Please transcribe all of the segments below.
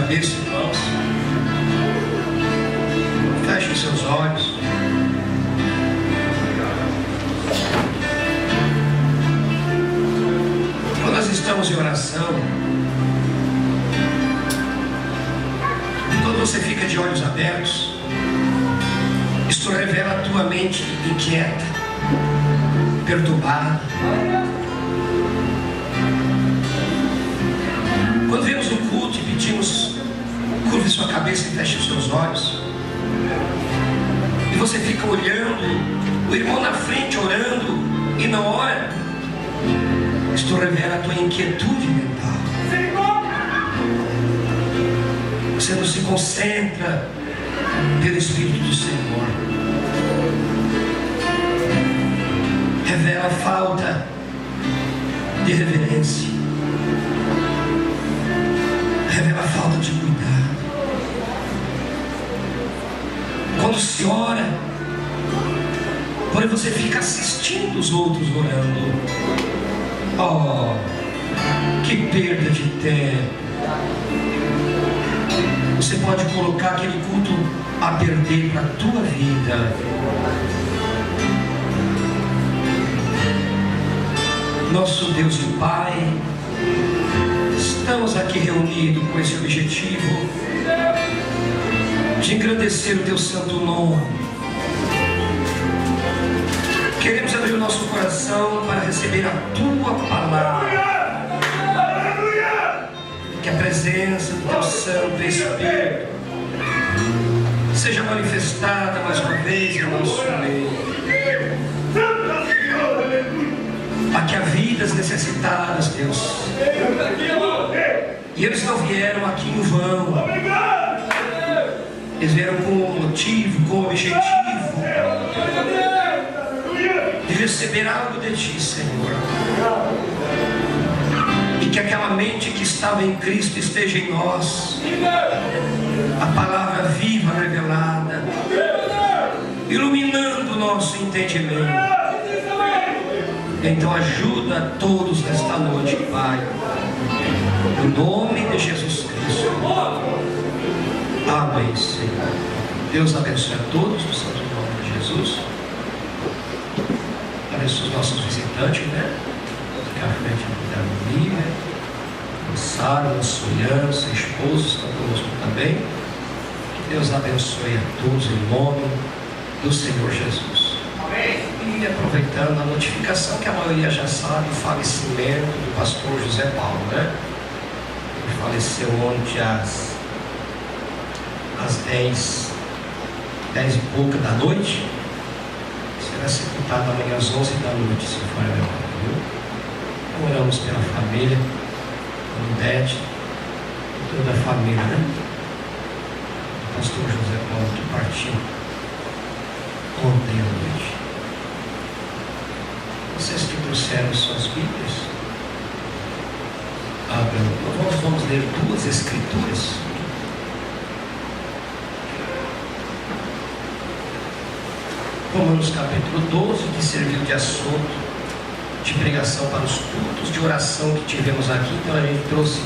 cabeça, irmãos. Feche os seus olhos. Quando nós estamos em oração, e quando você fica de olhos abertos, isto revela a tua mente inquieta, perturbada. Quando vemos um culto e pedimos, curve sua cabeça e feche os seus olhos, e você fica olhando o irmão na frente orando e não ora, isto revela a tua inquietude mental. Você não se concentra pelo Espírito do Senhor. Revela a falta de reverência. Revela a falta de cuidado. Quando se ora, porém você fica assistindo os outros orando. Oh, que perda de tempo. Você pode colocar aquele culto a perder para a tua vida. Nosso Deus e Pai, estamos aqui reunidos com esse objetivo de engrandecer o Teu santo nome. Queremos abrir o nosso coração para receber a Tua palavra. Que a presença do Teu Santo Espírito seja manifestada mais uma vez no nosso meio. Aqui há vidas necessitadas, Deus. E eles não vieram aqui em vão. Eles vieram com um motivo, com um objetivo de receber algo de Ti, Senhor. E que aquela mente que estava em Cristo esteja em nós. A palavra viva revelada, iluminando o nosso entendimento. Então ajuda a todos nesta noite, Pai, no nome de Jesus Cristo. Amém, Senhor. Deus abençoe a todos no santo nome de Jesus. Abençoe os nossos visitantes, né? Ficar à frente da família, Sara, a Suliana, seu esposo estão conosco também. Que Deus abençoe a todos em nome do Senhor Jesus. E aproveitando a notificação que a maioria já sabe, o falecimento do pastor José Paulo, né? Ele faleceu ontem às 10 e pouca da noite. Será sepultado amanhã às 11 da noite, se for a memória, viu? Oramos pela família, pelo Dete, por toda a família, né? O pastor José Paulo que partiu ontem à noite. Vocês que trouxeram suas Bíblias, nós vamos ler duas escrituras. Romanos capítulo 12, que serviu de assunto de pregação para os cultos de oração que tivemos aqui. Então a gente trouxe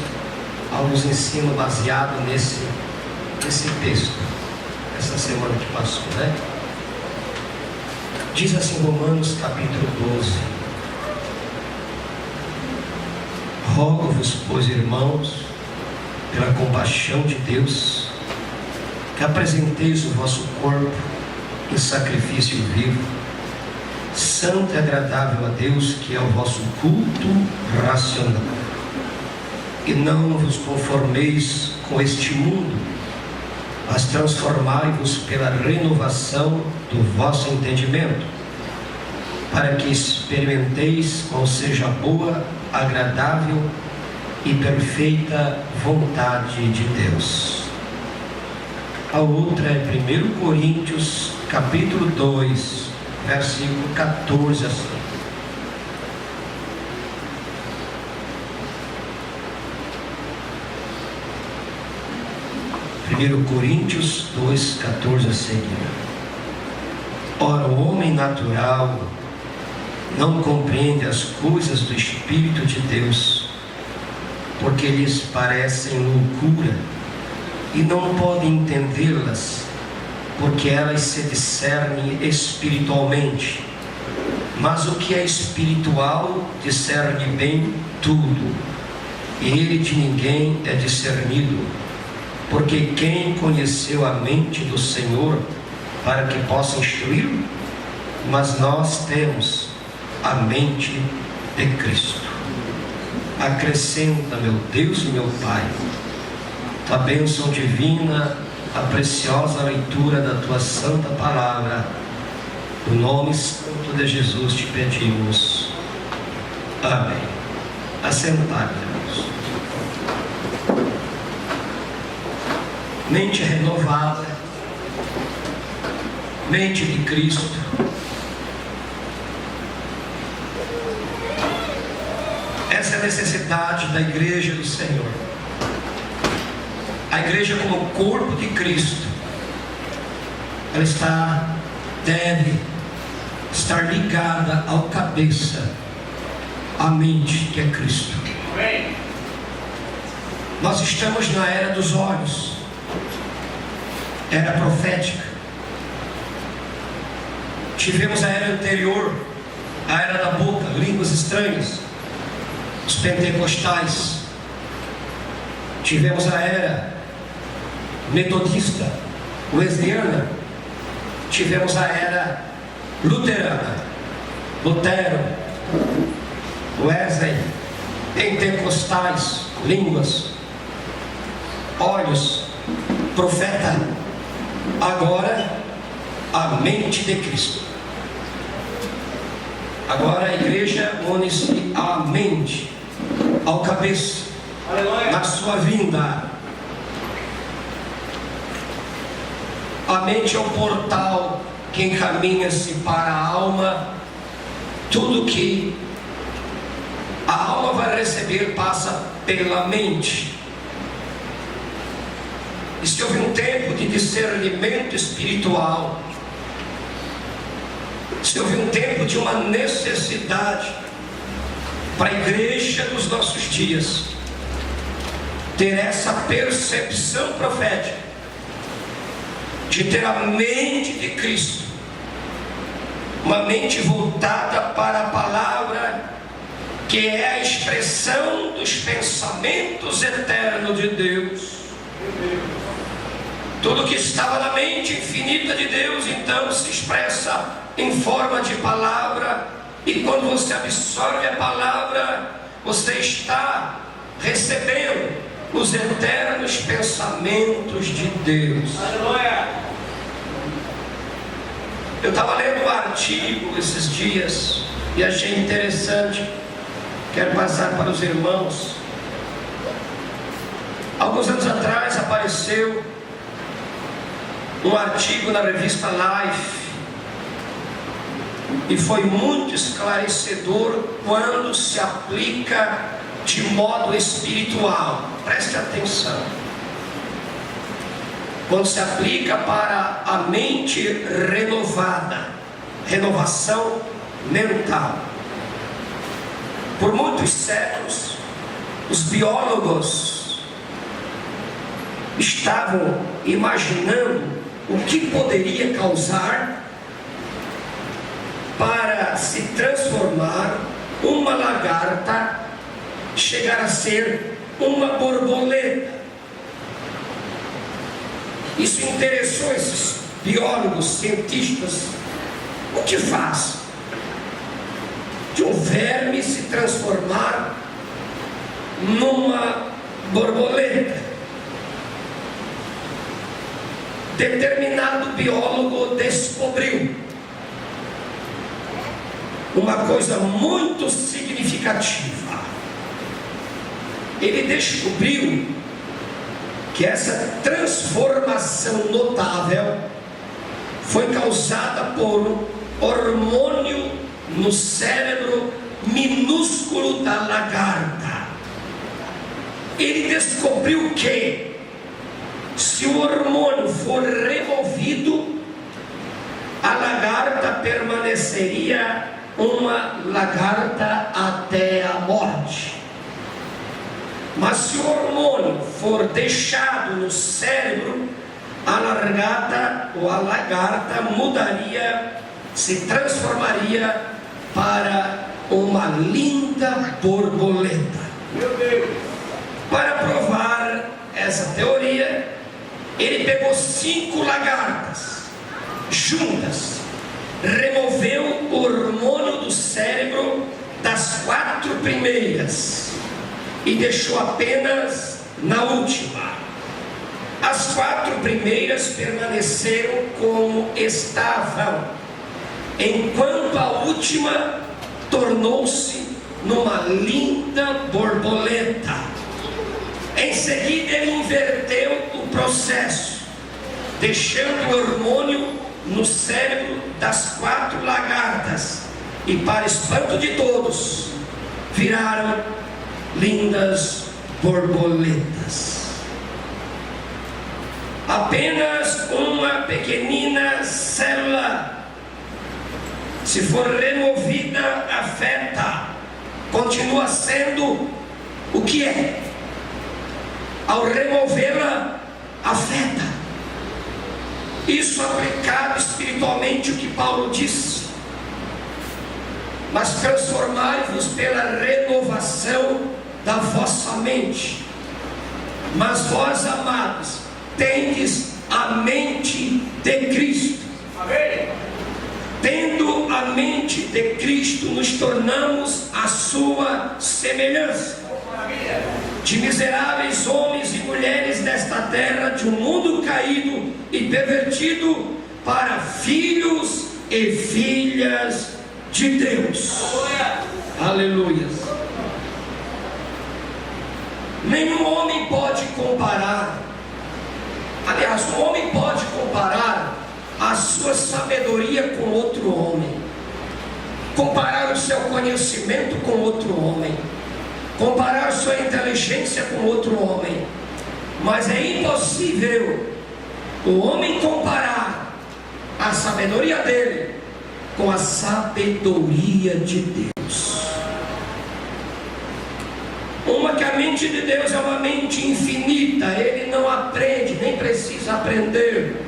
alguns ensinos baseados nesse texto, essa semana que passou, né? Diz assim Romanos capítulo 12: Rogo-vos, pois, irmãos, pela compaixão de Deus, que apresenteis o vosso corpo em sacrifício vivo, santo e agradável a Deus, que é o vosso culto racional. E não vos conformeis com este mundo, mas transformai-vos pela renovação do vosso entendimento, para que experimenteis qual seja a boa, agradável e perfeita vontade de Deus. A outra é 1 Coríntios capítulo 2, versículo 14 assim. Coríntios 2, 14 a seguir. Ora, o homem natural não compreende as coisas do Espírito de Deus, porque lhes parecem loucura, e não pode entendê-las, porque elas se discernem espiritualmente. Mas o que é espiritual discerne bem tudo, e ele de ninguém é discernido. Porque quem conheceu a mente do Senhor para que possa instruí-lo? Mas nós temos a mente de Cristo. Acrescenta, meu Deus e meu Pai, a bênção divina, a preciosa leitura da Tua Santa Palavra. No nome santo de Jesus te pedimos. Amém. Assentai, irmãos. Mente renovada, mente de Cristo. Essa é a necessidade da igreja do Senhor. A igreja como corpo de Cristo, ela deve estar ligada ao cabeça, à mente que é Cristo. Nós estamos na era dos olhos, era profética. Tivemos a era anterior, a era da boca, línguas estranhas, os pentecostais. Tivemos a era metodista, wesleyana. Tivemos a era luterana, Lutero, Wesley, pentecostais, línguas, olhos, profeta. Agora a mente de Cristo. Agora a igreja une-se à mente, ao cabeça, na sua vinda. A mente é o portal que encaminha-se para a alma. Tudo que a alma vai receber passa pela mente. E se houve um tempo de discernimento espiritual, se houve um tempo de uma necessidade para a igreja dos nossos dias ter essa percepção profética, de ter a mente de Cristo, uma mente voltada para a palavra, que é a expressão dos pensamentos eternos de Deus. Tudo que estava na mente infinita de Deus, então se expressa em forma de palavra, e quando você absorve a palavra, você está recebendo os eternos pensamentos de Deus. Aleluia! Eu estava lendo um artigo esses dias e achei interessante, quero passar para os irmãos. Alguns anos atrás apareceu um artigo na revista Life, e foi muito esclarecedor quando se aplica de modo espiritual. Preste atenção. Quando se aplica para a mente renovada, renovação mental. Por muitos séculos, os biólogos estavam imaginando o que poderia causar para se transformar uma lagarta, chegar a ser uma borboleta. Isso interessou esses biólogos, cientistas. O que faz de um verme se transformar numa borboleta? Determinado biólogo descobriu uma coisa muito significativa. Ele descobriu que essa transformação notável foi causada por um hormônio no cérebro minúsculo da lagarta. Ele descobriu que, se o hormônio for removido, a lagarta permaneceria uma lagarta até a morte. Mas se o hormônio for deixado no cérebro, a lagarta ou a lagarta mudaria, se transformaria para uma linda borboleta. Meu Deus! Para provar essa teoria, ele pegou 5 lagartas juntas, removeu o hormônio do cérebro das 4 primeiras e deixou apenas na última. As 4 primeiras permaneceram como estavam, enquanto a última tornou-se numa linda borboleta. Em seguida ele inverteu o processo, deixando o hormônio no cérebro das 4 lagartas, e para espanto de todos, viraram lindas borboletas. Apenas uma pequenina célula, se for removida, afeta, continua sendo o que é. Ao removê-la, afeta. Isso aplicado espiritualmente o que Paulo disse: mas transformai-vos pela renovação da vossa mente. Mas vós, amados, tendes a mente de Cristo. Amém. Tendo a mente de Cristo, nos tornamos a sua semelhança. De miseráveis homens e mulheres desta terra, de um mundo caído e pervertido, para filhos e filhas de Deus. Aleluia. Nenhum homem pode comparar, aliás, o homem pode comparar a sua sabedoria com outro homem, comparar o seu conhecimento com outro homem, comparar sua inteligência com outro homem, mas é impossível o homem comparar a sabedoria dele com a sabedoria de Deus. Uma que a mente de Deus é uma mente infinita, ele não aprende, nem precisa aprender,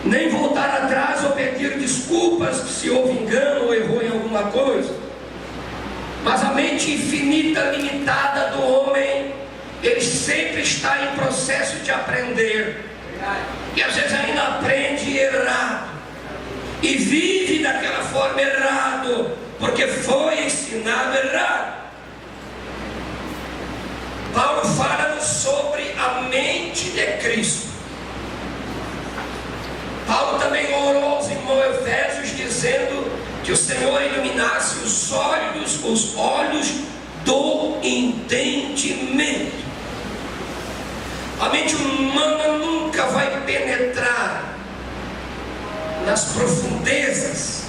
nem voltar atrás ou pedir desculpas se houve engano ou errou em alguma coisa. Mas a mente infinita, limitada do homem, ele sempre está em processo de aprender, e às vezes ainda aprende errado, e vive daquela forma errado, porque foi ensinado errado. Paulo fala sobre a mente de Cristo. Paulo também orou aos irmãos Efésios, dizendo que o Senhor iluminasse os olhos do entendimento. A mente humana nunca vai penetrar nas profundezas,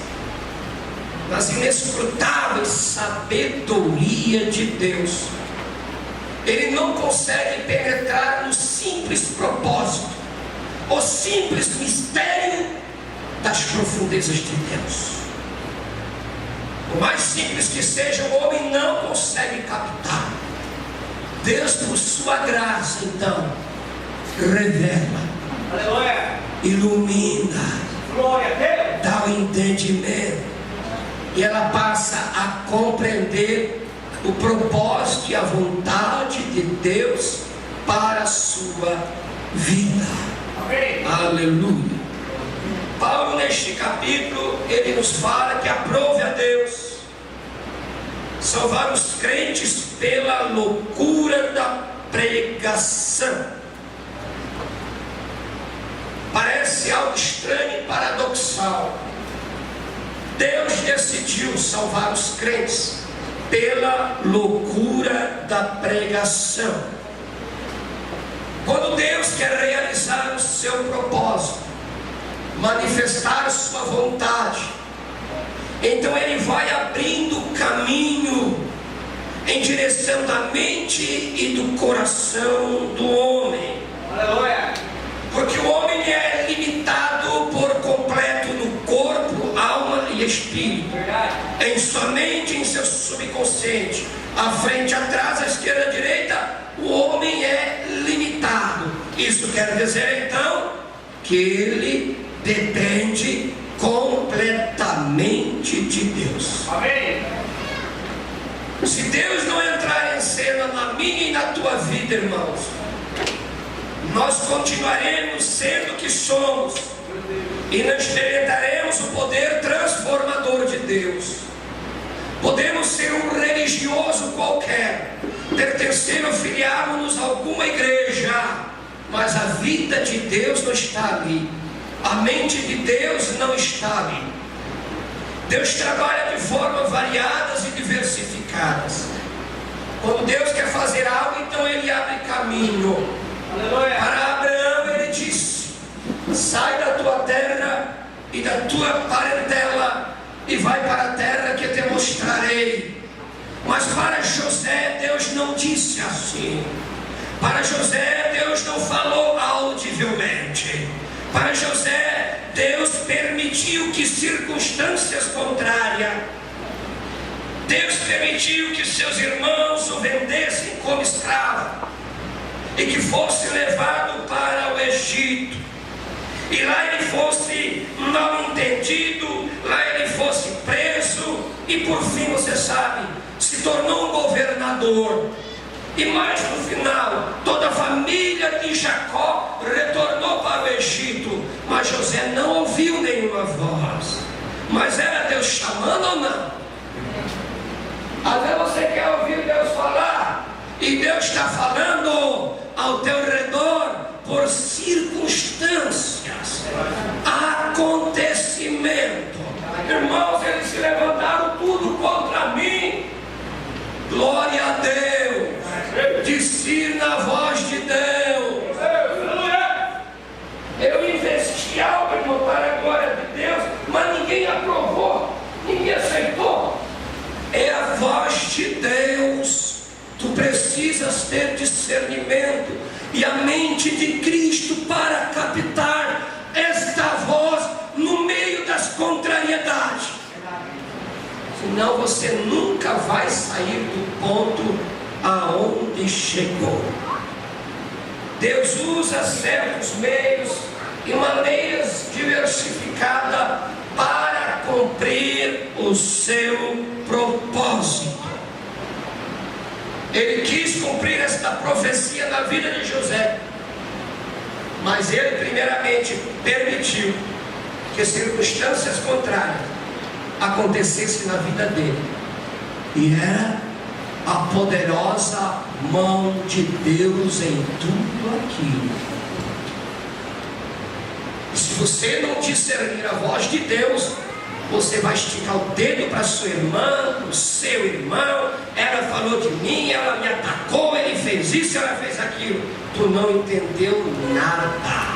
nas inescrutáveis sabedoria de Deus. Ele não consegue penetrar no simples propósito, o simples mistério das profundezas de Deus. Por mais simples que seja, o homem não consegue captar. Deus, por sua graça, então, revela, Aleluia. Ilumina, Glória a Deus. dá o entendimento, e ela passa a compreender o propósito e a vontade de Deus para a sua vida. Amém. Aleluia. Paulo, neste capítulo, ele nos fala que aprove a Deus salvar os crentes pela loucura da pregação. Parece algo estranho e paradoxal. Deus decidiu salvar os crentes pela loucura da pregação. Quando Deus quer realizar o seu propósito, manifestar sua vontade, então Ele vai abrindo caminho em direção da mente e do coração do homem. Aleluia. Porque o homem é limitado por completo no corpo, alma e espírito. Verdade. em sua mente, em seu subconsciente, à frente, atrás, à esquerda, à direita, o homem é limitado. Isso quer dizer então que ele depende completamente de Deus. Amém. Se Deus não entrar em cena na minha e na tua vida, irmãos, nós continuaremos sendo o que somos e não experimentaremos o poder transformador de Deus. Podemos ser um religioso qualquer, pertencer ou filiarmos a alguma igreja, mas a vida de Deus não está ali, a mente de Deus não está ali. Deus trabalha de formas variadas e diversificadas. Quando Deus quer fazer algo, então Ele abre caminho. Aleluia. Para Abraão Ele disse: sai da tua terra e da tua parentela e vai para a terra que te mostrarei. Mas para José Deus não disse assim. Para José Deus não falou audivelmente. Para José Deus permitiu que circunstâncias contrárias, Deus permitiu que seus irmãos o vendessem como escravo e que fosse levado para o Egito, e lá ele fosse mal entendido, lá ele fosse preso, e por fim, você sabe, se tornou um governador. E mais no final, toda a família de Jacó retornou para o Egito, mas José não ouviu nenhuma voz. Mas era Deus chamando ou não? Às vezes você quer ouvir Deus falar, e Deus está falando ao teu redor por circunstâncias, acontecimento. Irmãos, eles se levantaram tudo contra mim. Glória a Deus. Discirna a voz de Deus. Eu investi algo, irmão, para a glória de Deus, mas ninguém aprovou, ninguém aceitou. É a voz de Deus. Tu precisas ter discernimento e a mente de Cristo para captar esta voz no meio das contrariedades. Senão você nunca vai sair do ponto aonde chegou. Deus usa certos meios e maneiras diversificadas para cumprir o seu propósito. Ele quis cumprir esta profecia na vida de José, mas ele primeiramente permitiu que circunstâncias contrárias acontecessem na vida dele, e era a poderosa mão de Deus em tudo aquilo. E se você não discernir a voz de Deus, você vai esticar o dedo para sua irmã, para o seu irmão. Ela falou de mim, ela me atacou, ele fez isso, ela fez aquilo. Tu não entendeu nada.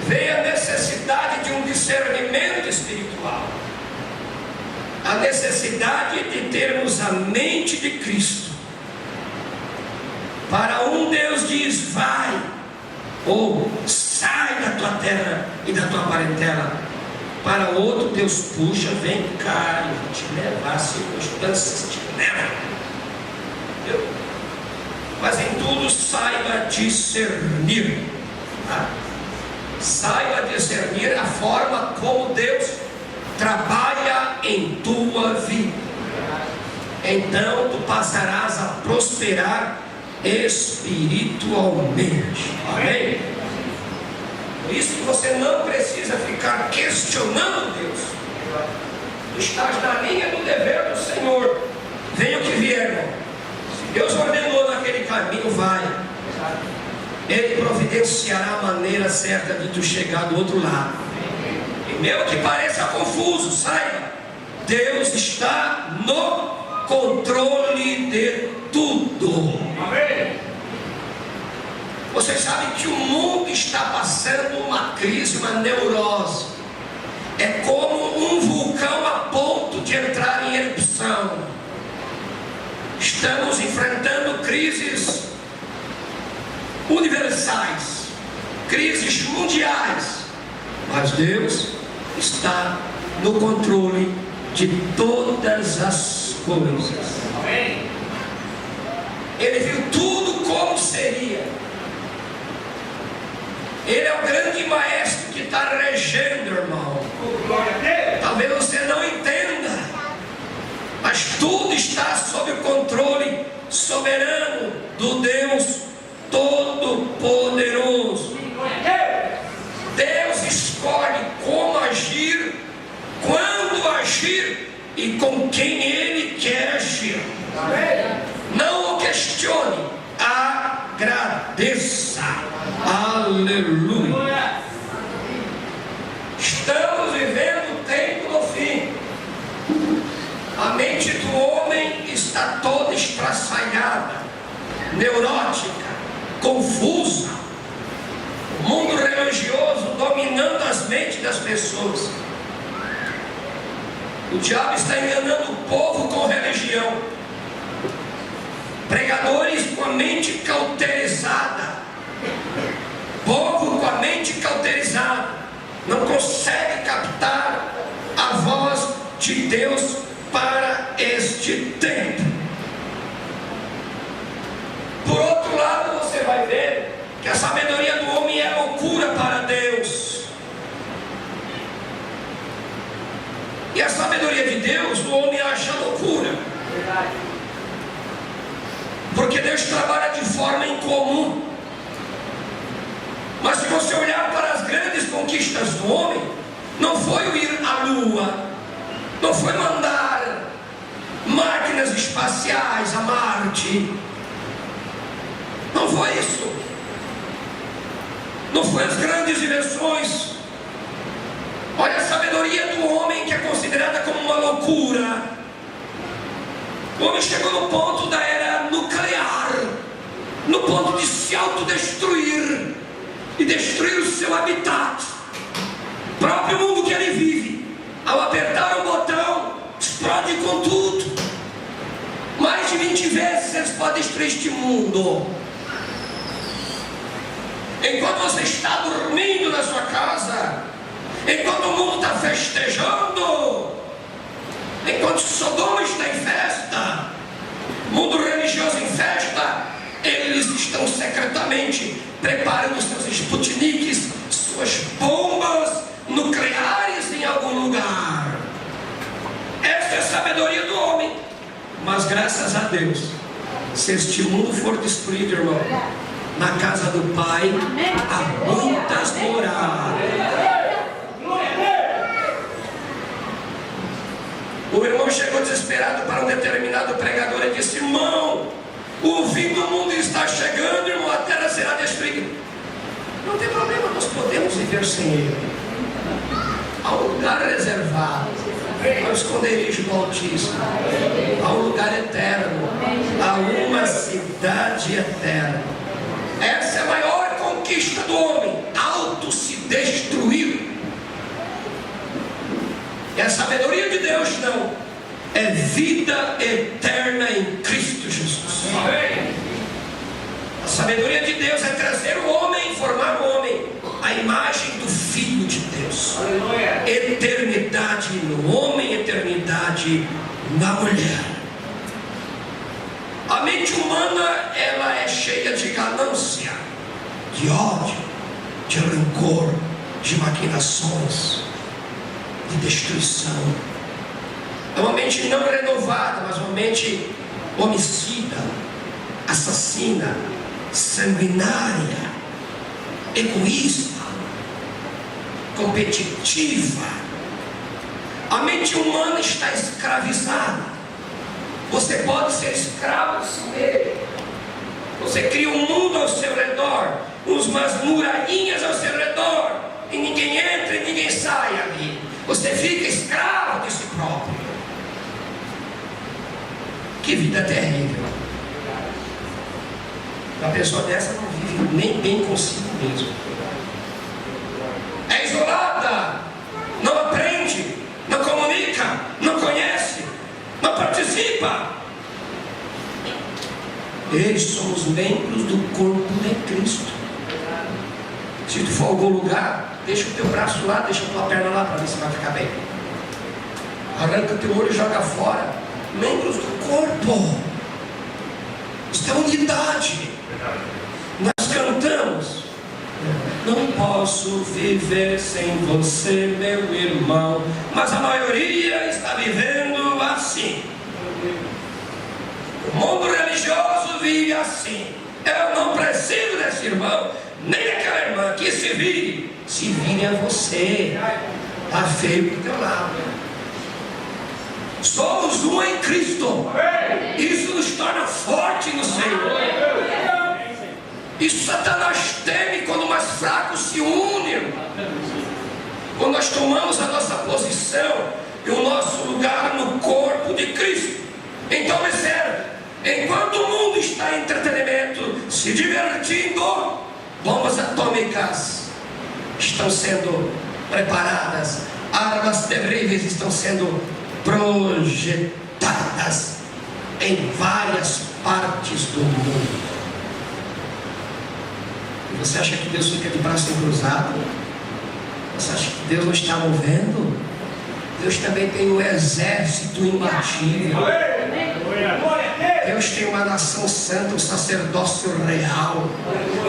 Veio a necessidade de um discernimento espiritual, a necessidade de termos a mente de Cristo. Para um Deus diz vai, ou sai da tua terra e da tua parentela. Para outro Deus puxa, vem cá, eu vou te levar, as circunstâncias te levam. Mas em tudo saiba discernir, tá? Saiba discernir a forma como Deus trabalha em tua vida. Então tu passarás a prosperar espiritualmente. Amém? Por isso que você não precisa ficar questionando Deus. Tu estás na linha do dever do Senhor. Venha o que vier, irmão. Se Deus ordenou naquele caminho, vai. Ele providenciará a maneira certa de tu chegar do outro lado. E mesmo que pareça confuso, saiba, Deus está no controle de tudo. Amém. Vocês sabem que o mundo está passando uma crise, uma neurose. É como um vulcão a ponto de entrar em erupção. Estamos enfrentando crises universais, crises mundiais, mas Deus está no controle de todas as coisas. Amém. Ele viu tudo como seria. Ele é o grande maestro que está regendo, irmão. Glória a Deus. Talvez você não entenda, mas tudo está sob o controle soberano do Deus Todo-Poderoso. Glória a Deus. Deus escolhe como agir, quando agir e com quem Ele quer agir. Amém. Não o questione, agradeça. Aleluia. Glória. Estamos vivendo o tempo do fim. A mente do homem está toda estraçalhada, neurótica, confusa. O mundo religioso dominando as mentes das pessoas. O diabo está enganando o povo com religião. Pregadores com a mente cauterizada. Povo com a mente cauterizada. Não consegue captar a voz de Deus para este tempo. Por outro lado, você vai ver que a sabedoria do homem é loucura para Deus. E a sabedoria de Deus, o homem acha loucura. Porque Deus trabalha de forma incomum. Mas se você olhar para as grandes conquistas do homem, não foi o ir à lua, não foi mandar máquinas espaciais a Marte, não foi isso, não foi as grandes invenções. Olha a sabedoria do homem, que é considerada como uma loucura. O homem chegou no ponto da era nuclear, no ponto de se autodestruir e destruir o seu habitat, o próprio mundo que ele vive. Ao apertar o botão, explode com tudo. Mais de 20 vezes eles podem destruir este mundo. Enquanto você está dormindo na sua casa, enquanto o mundo está festejando, enquanto Sodoma está em festa, mundo religioso em festa, eles estão secretamente preparando seus Sputniks, suas bombas nucleares em algum lugar. Essa é a sabedoria do homem. Mas graças a Deus, se este mundo for destruído, irmão, na casa do Pai há muitas moradas. O irmão chegou desesperado para um determinado pregador e disse: irmão, o fim do mundo está chegando, irmão, a terra será destruída. Não tem problema, nós podemos viver sem ele. Há um lugar reservado, há um esconderijo do Altíssimo, há um lugar eterno, há uma cidade eterna. Essa é a maior conquista do homem, auto se destruir. E a sabedoria de Deus não, é vida eterna em Cristo Jesus. A sabedoria de Deus é trazer o homem, formar o homem à imagem do Filho de Deus. Eternidade no homem, eternidade na mulher. A mente humana, ela é cheia de ganância, de ódio, de rancor, de maquinações, de destruição. É uma mente não renovada, mas uma mente homicida, assassina, sanguinária, egoísta, competitiva. A mente humana está escravizada. Você pode ser escravo de si mesmo. Você cria um mundo ao seu redor, umas muralhinhas ao seu redor, e ninguém entra e ninguém sai ali. Você fica escravo de si próprio. Que vida terrível. Uma pessoa dessa não vive nem bem consigo mesmo. É isolada, não aprende, não comunica, não conhece, não participa. Eles somos membros do corpo de Cristo. Se tu for a algum lugar, deixa o teu braço lá, deixa a tua perna lá, para ver se vai ficar bem. arranca teu olho e joga fora. Membros do corpo. Isso é unidade. Nós cantamos: não posso viver sem você, meu irmão. Mas a maioria está vivendo assim. O mundo religioso vive assim. Eu não preciso desse irmão, nem daquela irmã. Que se vire a você. Está feio do teu lado. Somos um em Cristo. Isso nos torna forte no Senhor. Isso Satanás teme quando mais fracos se unem. Quando nós tomamos a nossa posição e o nosso lugar no corpo de Cristo. Então observe, enquanto o mundo está em entretenimento, se divertindo, bombas atômicas estão sendo preparadas, armas terríveis estão sendo projetadas em várias partes do mundo. E você acha que Deus fica de braço cruzado? Você acha que Deus não está movendo? Deus também tem um exército imbatível. Deus tem uma nação santa, um sacerdócio real.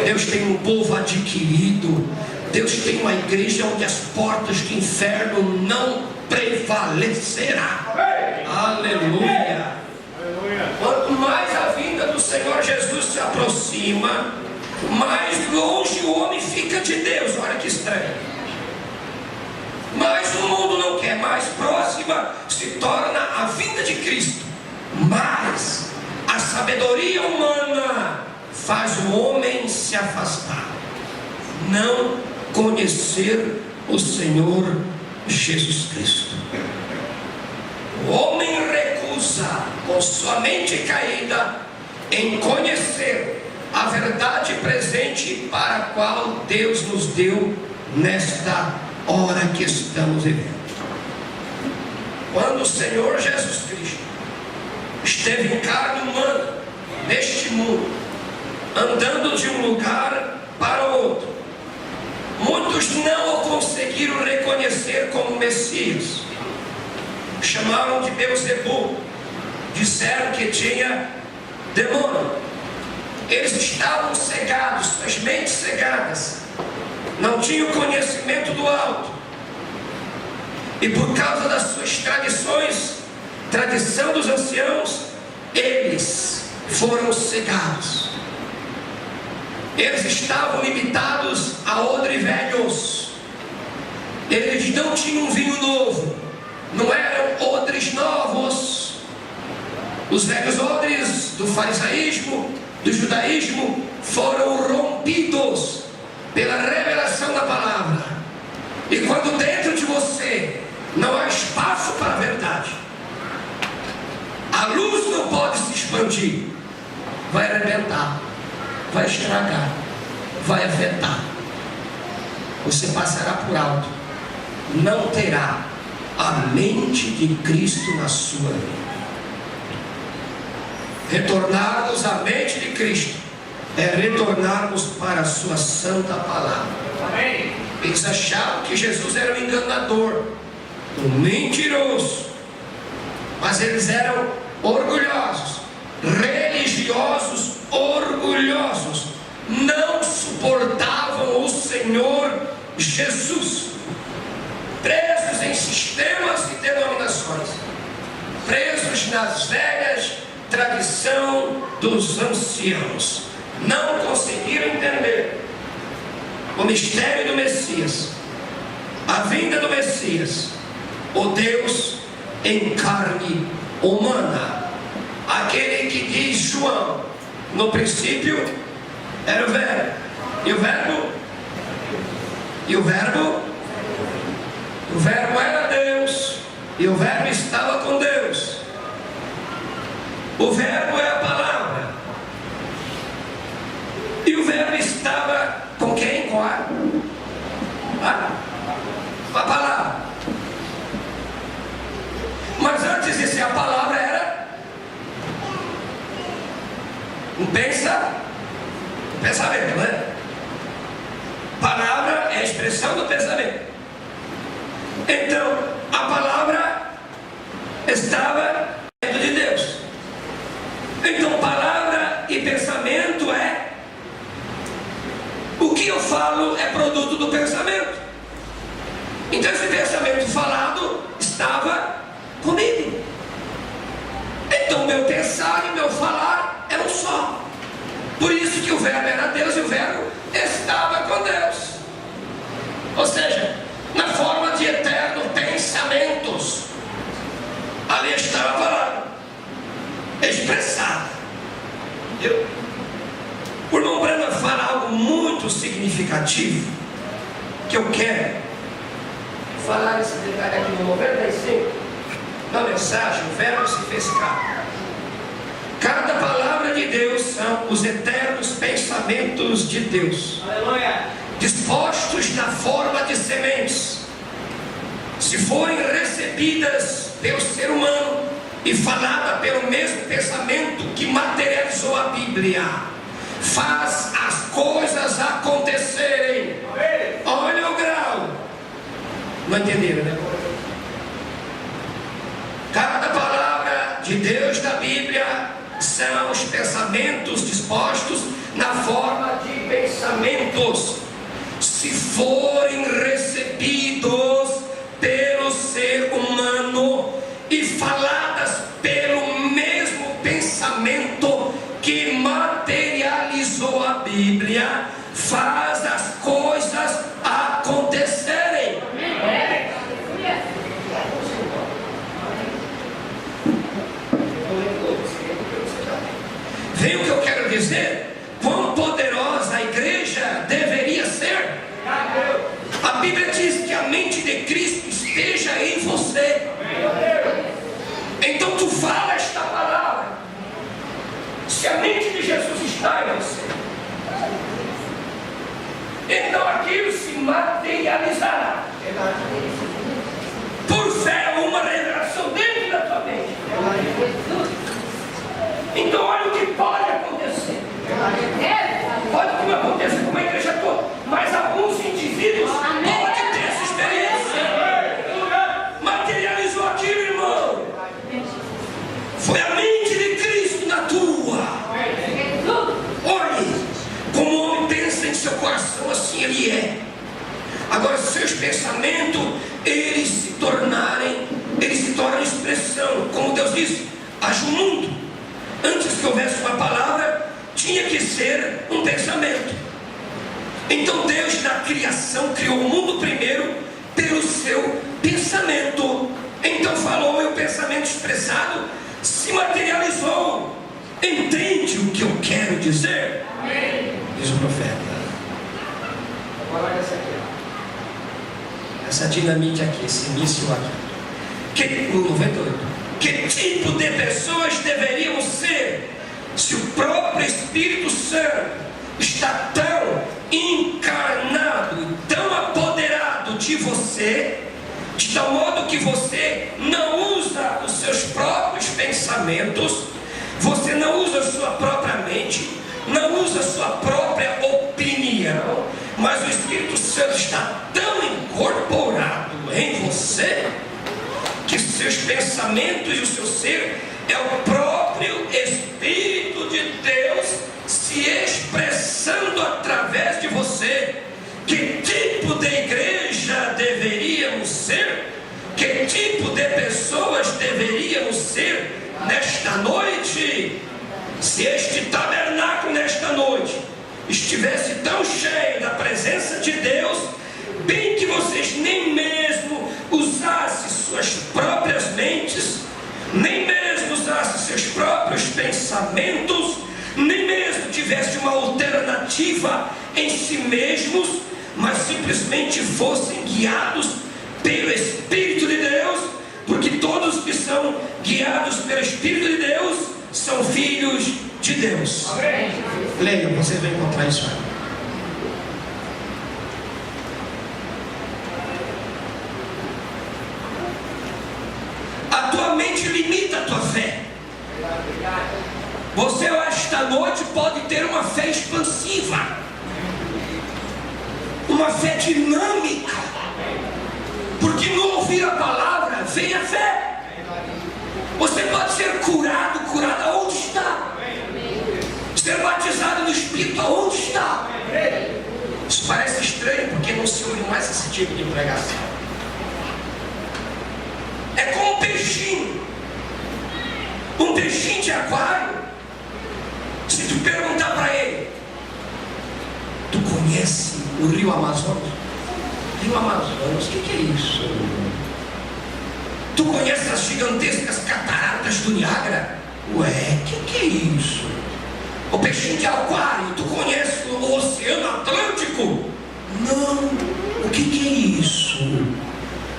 Deus tem um povo adquirido. Deus tem uma igreja onde as portas do inferno não prevalecerá. Aleluia. Quanto mais a vinda do Senhor Jesus se aproxima, mais longe o homem fica de Deus. Olha que estranho. Mais o mundo não quer, mais próxima se torna a vinda de Cristo. Mas a sabedoria humana faz o homem se afastar, não conhecer o Senhor Jesus Cristo. O homem recusa, com sua mente caída, em conhecer a verdade presente para a qual Deus nos deu nesta hora que estamos vivendo. Quando o Senhor Jesus Cristo esteve em carne humana neste mundo, andando de um lugar para outro, muitos não o conseguiram reconhecer como Messias. Chamaram de Beelzebul, disseram que tinha demônio. Eles estavam cegados, suas mentes cegadas, não tinham conhecimento do alto, e por causa das suas tradições, tradição dos anciãos, eles foram cegados. Eles estavam limitados a odres velhos. Eles não tinham vinho novo, não eram odres novos. Os velhos odres do farisaísmo, do judaísmo, foram rompidos pela revelação da palavra. E quando dentro de você não há espaço para a verdade, a luz não pode se expandir, vai arrebentar, vai estragar, vai afetar. Você passará por alto, não terá a mente de Cristo na sua vida. Retornarmos à mente de Cristo é retornarmos para a sua santa palavra. Amém. Eles achavam que Jesus era um enganador, um mentiroso, mas eles eram orgulhosos, religiosos orgulhosos, não suportavam o Senhor Jesus, presos em sistemas e denominações, presos nas velhas tradição dos anciãos, não conseguiram entender o mistério do Messias, a vinda do Messias, o Deus em carne humana, aquele que diz João: no princípio era o Verbo, e o Verbo era Deus, e o Verbo estava com Deus. O Verbo é a palavra, e o Verbo estava com quem? Com a palavra. Mas antes de ser a palavra era um pensamento, né? Palavra é a expressão do pensamento. Então a palavra estava dentro de Deus. Então palavra e pensamento o que eu falo é produto do pensamento. Então esse pensamento falado estava comigo. Então meu pensar e meu falar eram só. Por isso que o verbo era Deus e o verbo estava com Deus. Ou seja, na forma de eternos pensamentos, ali estava a palavra expressada. O irmão Branham fala algo muito significativo, que eu quero falar esse detalhe aqui no 95, na mensagem, o verbo se fez carne. Cada palavra de Deus são os eternos pensamentos de Deus. Aleluia. Dispostos na forma de sementes. Se forem recebidas pelo ser humano e falada pelo mesmo pensamento que materializou a Bíblia, faz as coisas acontecerem. Olha o grau. Não entenderam, né? Cada palavra de Deus da Bíblia são os pensamentos dispostos na forma de pensamentos. Se forem recebidos pelo ser humano e faladas pelo mesmo pensamento que materializou a Bíblia, faz as coisas acontecerem. Vem o que eu quero dizer? Quão poderosa a igreja deveria ser. A Bíblia diz que a mente de Cristo esteja em você. Então tu fala esta palavra. Se a mente de Jesus está em você, então aquilo se materializará. Por fé, uma revelação dentro da tua mente. Então olha o que pode acontecer. Pode que não aconteça com a igreja toda, mas alguns indivíduos podem ter essa experiência. Materializou aquilo, irmão. Foi a mente de Cristo na tua. Olhe, como o homem pensa em seu coração, assim ele é. Agora, se seus pensamentos eles se tornam expressão, como Deus disse, haja o mundo. Antes que houvesse uma palavra, tinha que ser um pensamento. Então Deus na criação criou o mundo primeiro pelo seu pensamento. Então falou e o pensamento expressado se materializou. Entende o que eu quero dizer? Amém. Diz o profeta. Agora essa aqui, essa dinamite aqui, esse míssil aqui. No 98. Que tipo de pessoas deveríamos ser se o próprio Espírito Santo está tão encarnado, tão apoderado de você, de tal modo que você não usa os seus próprios pensamentos, você não usa a sua própria mente, não usa a sua própria opinião, mas o Espírito Santo está tão incorporado em você, que seus pensamentos e o seu ser é o próprio Espírito de Deus se expressando através de você. Que tipo de igreja deveríamos ser? Que tipo de pessoas deveríamos ser nesta noite? Se este tabernáculo nesta noite estivesse tão cheio da presença de Deus, bem que vocês nem mesmo usassem suas próprias mentes, nem mesmo usassem seus próprios pensamentos, nem mesmo tivessem uma alternativa em si mesmos, mas simplesmente fossem guiados pelo Espírito de Deus, porque todos que são guiados pelo Espírito de Deus são filhos de Deus. Leia, você vai encontrar isso aí. A tua mente limita a tua fé. Você esta noite pode ter uma fé expansiva, uma fé dinâmica, porque no ouvir a palavra vem a fé. Você pode ser curado, curada onde está? Ser batizado no Espírito aonde está? Isso parece estranho porque não se ouve mais esse tipo de pregação. É como um peixinho de aquário. Se tu perguntar para ele: tu conhece o rio Amazonas? Rio Amazonas, o que é isso? Tu conhece as gigantescas cataratas do Niágara? Ué, o que é isso? O peixinho de aquário, tu conhece o Oceano Atlântico? Não, o que é isso?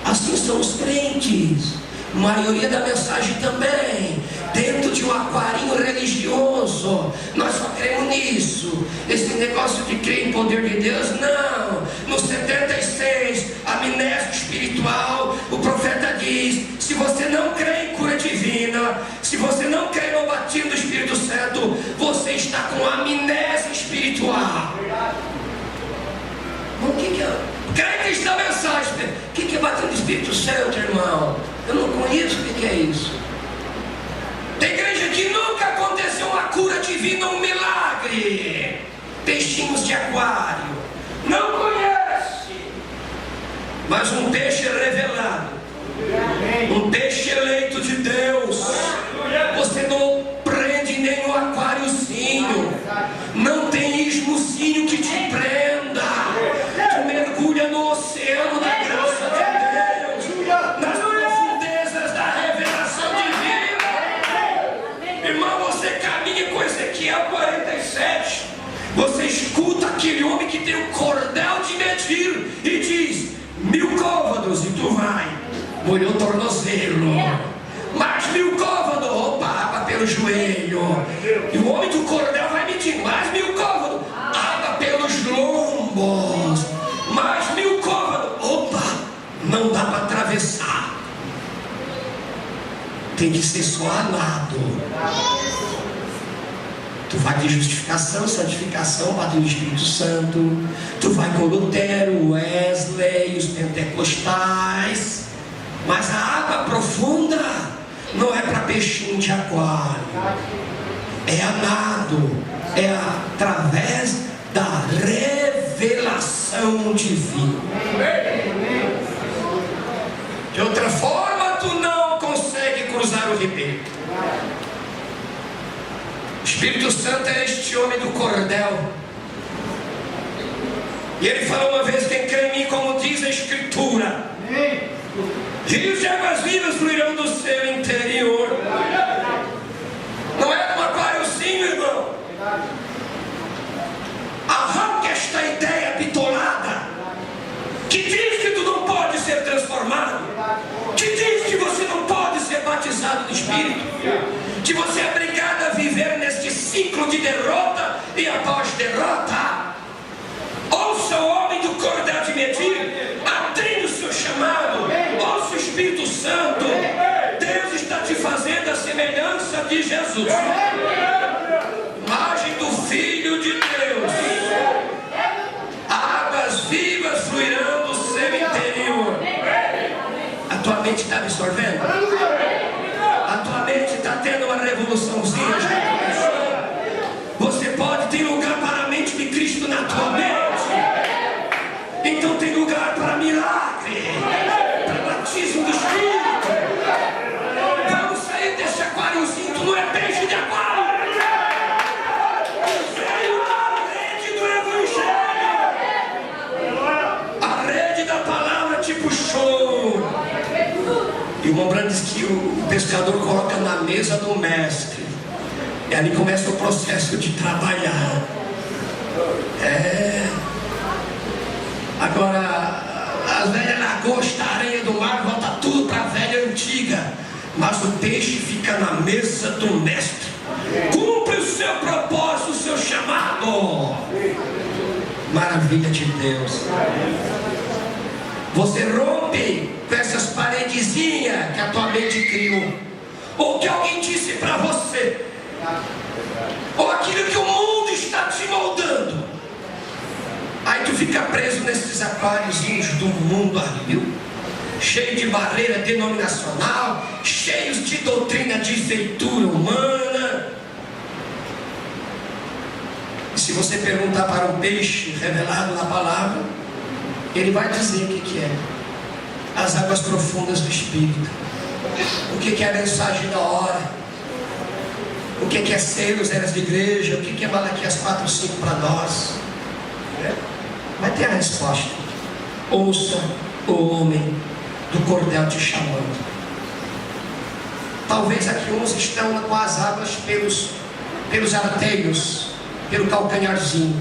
Assim são os crentes. A maioria da mensagem também, dentro de um aquarinho religioso. Nós só cremos nisso. Esse negócio de crer em poder de Deus, não. No 76, amnésia espiritual, o profeta diz: se você não crê em cura divina, se você não crê no batismo do Espírito Santo, você está com amnésia espiritual. O que é? Crentes da mensagem. O que é batismo do Espírito Santo, irmão? Eu não conheço o que é isso. Tem igreja que nunca aconteceu uma cura divina, um milagre. Peixinhos de aquário. Não conhece. Mas um peixe revelado, um peixe eleito de Deus, você não prende nem um aquáriozinho. Não tem ismozinho que te prenda. Tu mergulha no oceano da graça de Deus, nas profundezas da revelação divina. Irmão, você caminha com Ezequiel 47. Você escuta aquele homem que tem o cordel de medir e diz: 1000 côvados, e tu vai, molhou o tornozelo. Mais 1000 côvados, opa, aba pelo joelho. E o homem do cordel vai medir, mais 1000 côvados, aba pelos lombos. Mais 1000 côvados, opa, não dá para atravessar. Tem que ser só alado. Tu vai de justificação, santificação, batismo do Espírito Santo. Tu vai com Lutero, Wesley, os pentecostais. Mas a água profunda não é para peixinho de aquário. É amado. É através da revelação divina. De outra forma, tu não consegue cruzar o ribeiro. O Espírito Santo é este homem do cordel. E ele falou uma vez: quem crê em mim, como diz a Escritura, rios de águas vivas fluirão do seu interior. Não é um aquáriozinho, irmão. Arranca esta ideia bitolada que diz que tu não pode ser transformado, que diz que você não pode ser batizado no Espírito, que você é obrigado a viver neste ciclo de derrota e após derrota. Ouça o homem do cordel de medir, atende o seu chamado, ouça o Espírito Santo. Deus está te fazendo a semelhança de Jesus, imagem do Filho de Deus. Águas vivas fluirão do seu interior. A tua mente está absorvendo? A tua mente está tendo uma revoluçãozinha já. Você pode ter lugar para a mente de Cristo na tua mente. Então tem lugar para milagre, para batismo do Espírito. Vamos sair desse aquáriozinho. Tu não é peixe de aquário. Veio a rede do Evangelho. A rede da palavra te puxou. E o Mombrano diz que o pescador coloca na mesa do mestre. E ali começa o processo de trabalhar. Agora, as velhas lagostas, a areia do mar, volta tudo para a velha antiga. Mas o peixe fica na mesa do mestre. Cumpre o seu propósito, o seu chamado. Maravilha de Deus. Você rompe com essas paredezinhas que a tua mente criou, ou que alguém disse para você, ou aquilo que o mundo está te moldando. Aí tu fica preso nesses aquáriozinhos do mundo ali, viu? cheios de barreira denominacional, cheios de doutrina de feitura humana. E se você perguntar para um peixe revelado na palavra, ele vai dizer o que é as águas profundas do Espírito, o que é a mensagem da hora, o que é ser os eras de igreja, o que é Malaquias 4:5 para nós. Vai ter a resposta. Ouça o homem do cordel te chamando. Talvez aqui uns estão com as águas pelos artérios, pelo calcanharzinho.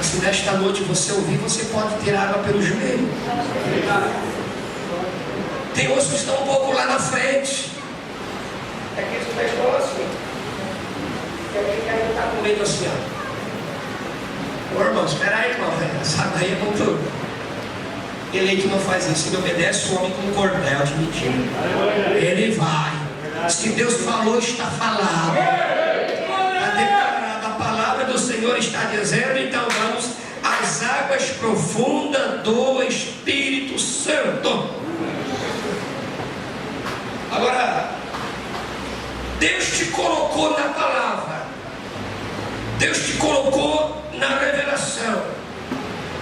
Se nesta noite você ouvir, você pode ter água pelo joelho. Tem outros que estão um pouco lá na frente. É que isso está assim. E alguém que ainda está com medo assim, ó. Ô irmão, espera aí, irmão, essa água aí é muito. Eleito não faz isso, ele obedece o homem com um cordel de mentira. Ele vai. Se Deus falou, está falado. Está declarado. A palavra do Senhor está dizendo, então vamos às águas profundas do Espírito Santo. Agora, Deus te colocou na palavra. Deus te colocou na revelação.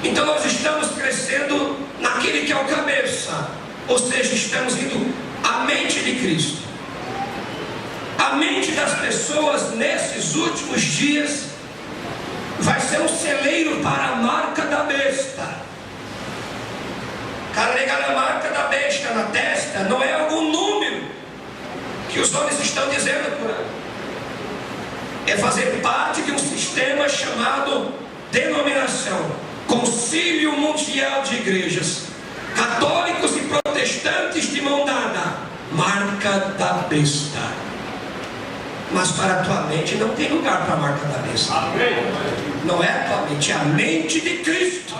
Então nós estamos crescendo naquele que é o cabeça, ou seja, estamos indo à mente de Cristo. A mente das pessoas nesses últimos dias vai ser um celeiro para a marca da besta. Carregar a marca da besta na testa não é algum número que os homens estão dizendo por aí. É fazer parte de um sistema chamado denominação, Concílio Mundial de Igrejas, católicos e protestantes de mão dada, marca da besta. Mas para a tua mente não tem lugar para a marca da besta. Não é a tua mente, é a mente de Cristo.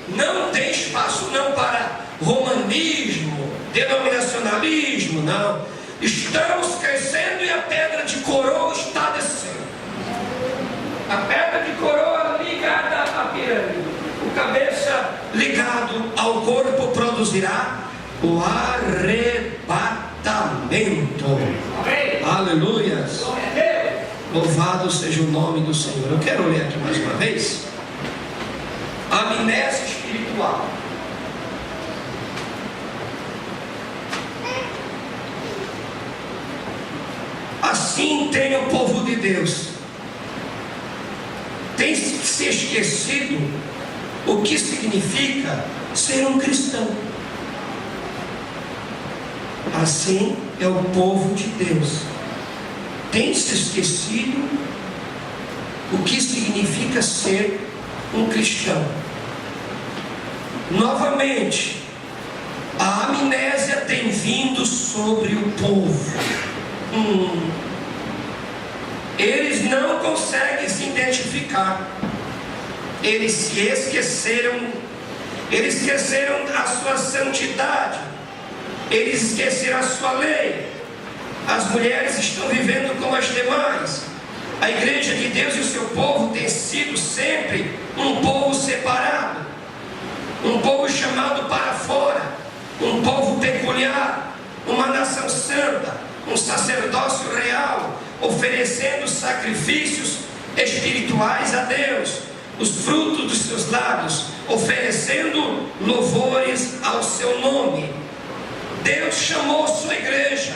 Não tem espaço não para romanismo, denominacionalismo, não. Estamos crescendo e a pedra de coroa está descendo. A pedra de coroa ligada à pirâmide, o cabeça ligado ao corpo produzirá o arrebatamento. Aleluia. Louvado seja o nome do Senhor. Eu quero ler aqui mais uma vez. Amnésia espiritual. Assim tem o povo de Deus. Tem se esquecido o que significa ser um cristão. Assim é o povo de Deus. Tem se esquecido o que significa ser um cristão. Novamente, a amnésia tem vindo sobre o povo. Eles não conseguem se identificar. Eles se esqueceram. Eles esqueceram a sua santidade. Eles esqueceram a sua lei. As mulheres estão vivendo como as demais. A igreja de Deus e o seu povo tem sido sempre um povo separado, um povo chamado para fora, um povo peculiar, uma nação santa, um sacerdócio real, oferecendo sacrifícios espirituais a Deus, os frutos dos seus lábios, oferecendo louvores ao seu nome. Deus chamou sua igreja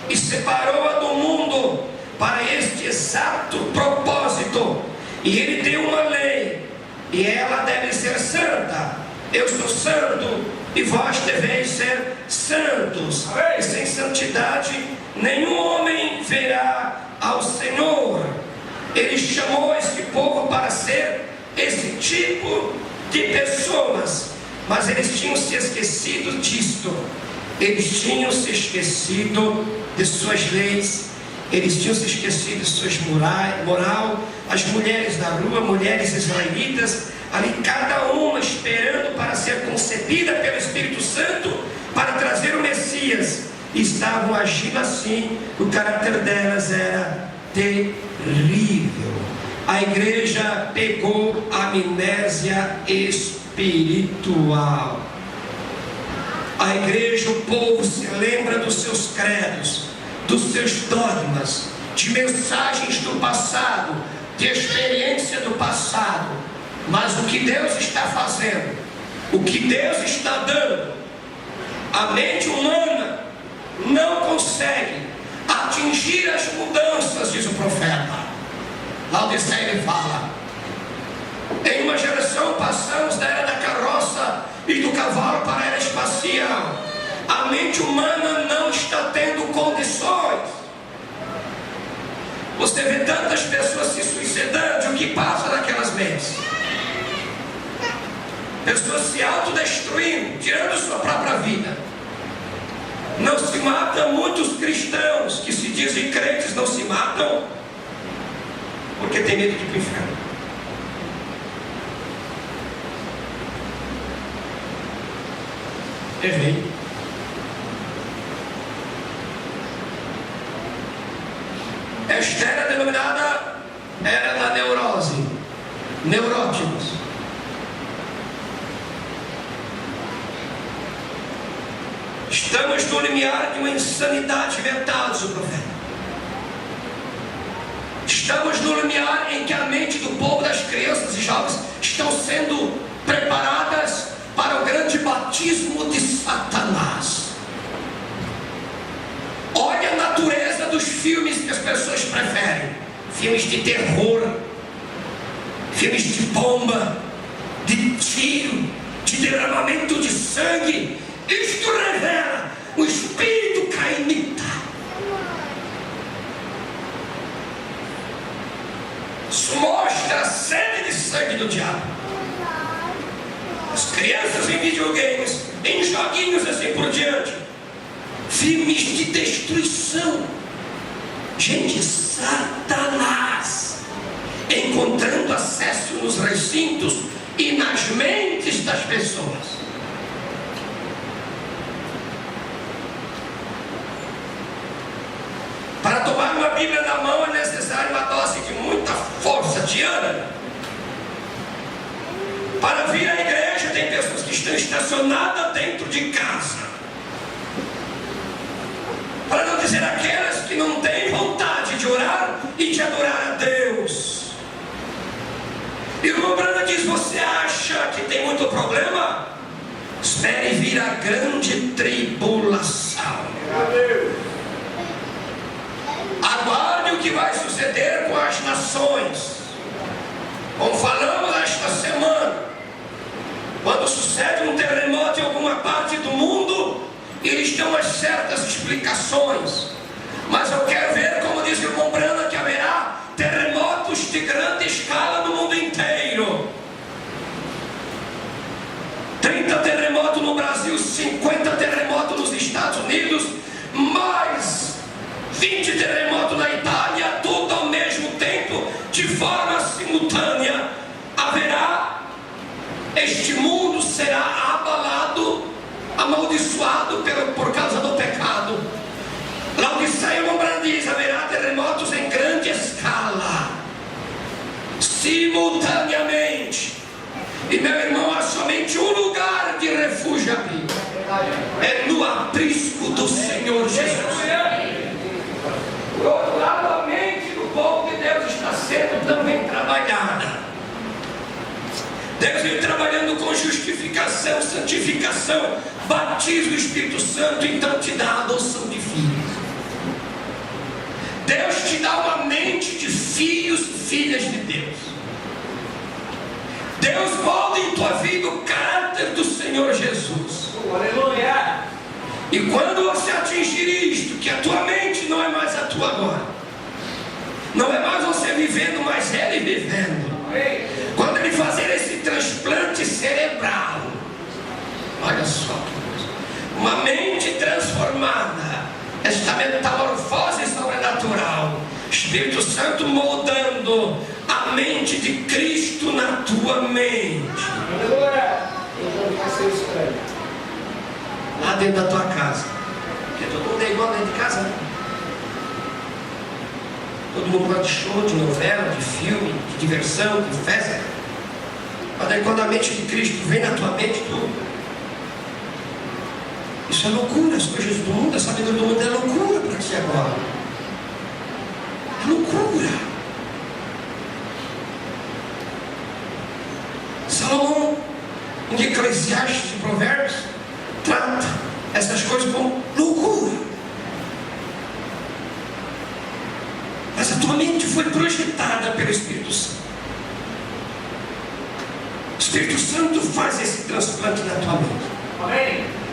e separou-a do mundo para este exato propósito, e Ele deu uma lei, e ela deve ser santa. Eu sou santo, e vós deveis ser santos. E sem santidade nenhum homem verá ao Senhor. Ele chamou este povo para ser esse tipo de pessoas, mas eles tinham se esquecido disto. Eles tinham se esquecido de suas leis, eles tinham se esquecido de suas moral. As mulheres da rua, mulheres israelitas, ali cada uma esperando para ser concebida pelo Espírito Santo para trazer o Messias, estavam agindo assim. O caráter delas era terrível. A igreja pegou a amnésia espiritual. A igreja, o povo se lembra dos seus credos, dos seus dogmas, de mensagens do passado, de experiência do passado. Mas o que Deus está fazendo, o que Deus está dando, a mente humana não consegue atingir as mudanças, diz o profeta. Laodiceia ele fala: em uma geração passamos da era da carroça e do cavalo para a era espacial. A mente humana não está tendo condições. Você vê tantas pessoas se suicidando, o que passa naquelas mentes? Pessoas se autodestruindo, tirando sua própria vida. Não se matam muitos cristãos que se dizem crentes, não se matam porque tem medo de ir para o inferno. Errei. Esta era denominada era da neurose, neuróticos. Estamos no limiar de uma insanidade mental, diz o profeta. Estamos no limiar em que a mente do povo, das crianças e jovens estão sendo preparadas para o grande batismo de Satanás. Olha a natureza dos filmes que as pessoas preferem: filmes de terror, filmes de bomba, de tiro, de derramamento de sangue. Isto revela o espírito cainita. Isso mostra a sede de sangue do diabo. As crianças em videogames, em joguinhos assim por diante, filmes de destruição. Gente, Satanás encontrando acesso nos recintos e nas mentes das pessoas. Para tomar uma Bíblia na mão é necessário uma dose de muita força diária. Para vir à igreja, tem pessoas que estão estacionadas dentro de casa. Para não dizer aquelas que não têm vontade de orar e de adorar a Deus. E o irmão Branda diz: você acha que tem muito problema? Espere vir a grande tribulação. Aguarde o que vai suceder com as nações. Como falamos esta semana, quando sucede um terremoto em alguma parte do mundo, eles dão umas certas explicações. Mas eu quero ver, como diz o irmão Branda, que haverá terremotos de grande escala no mundo inteiro. 30 terremotos no Brasil, 50 terremotos nos Estados Unidos, mais 20 terremotos na Itália, tudo ao mesmo tempo, de forma simultânea. Haverá, este mundo será abalado, amaldiçoado por causa do pecado. Laodiceia diz: haverá terremotos em grande escala, simultaneamente. E meu irmão, há somente um lugar de refúgio aqui, é no aprisco do Senhor Jesus. Por outro lado, a mente do povo de Deus está sendo também trabalhada. Deus vem trabalhando com justificação, santificação, batismo do Espírito Santo, então te dá a adoção de filhos. Deus te dá uma mente de filhos e filhas de Deus. Deus molda em tua vida o caráter do Senhor Jesus. Aleluia! E quando você atingir isto, que a tua mente não é mais a tua agora, não é mais você vivendo, mas Ele vivendo. Quando Ele fazer esse transplante cerebral, olha só, uma mente transformada, esta metamorfose sobrenatural, Espírito Santo moldando a mente de Cristo na tua mente. Lá dentro da tua casa, porque todo mundo é igual dentro de casa, né? Todo mundo gosta de show, de novela, de filme, de diversão, de festa. Mas aí quando a mente de Cristo vem na tua mente, Isso é loucura, as coisas do mundo, a sabedoria do mundo é loucura para ti agora. É loucura. Salomão, em Eclesiastes e Provérbios, trata essas coisas como loucura. Mas a tua mente foi projetada pelo Espírito Santo. O Espírito Santo faz esse transplante na tua mente. Amém.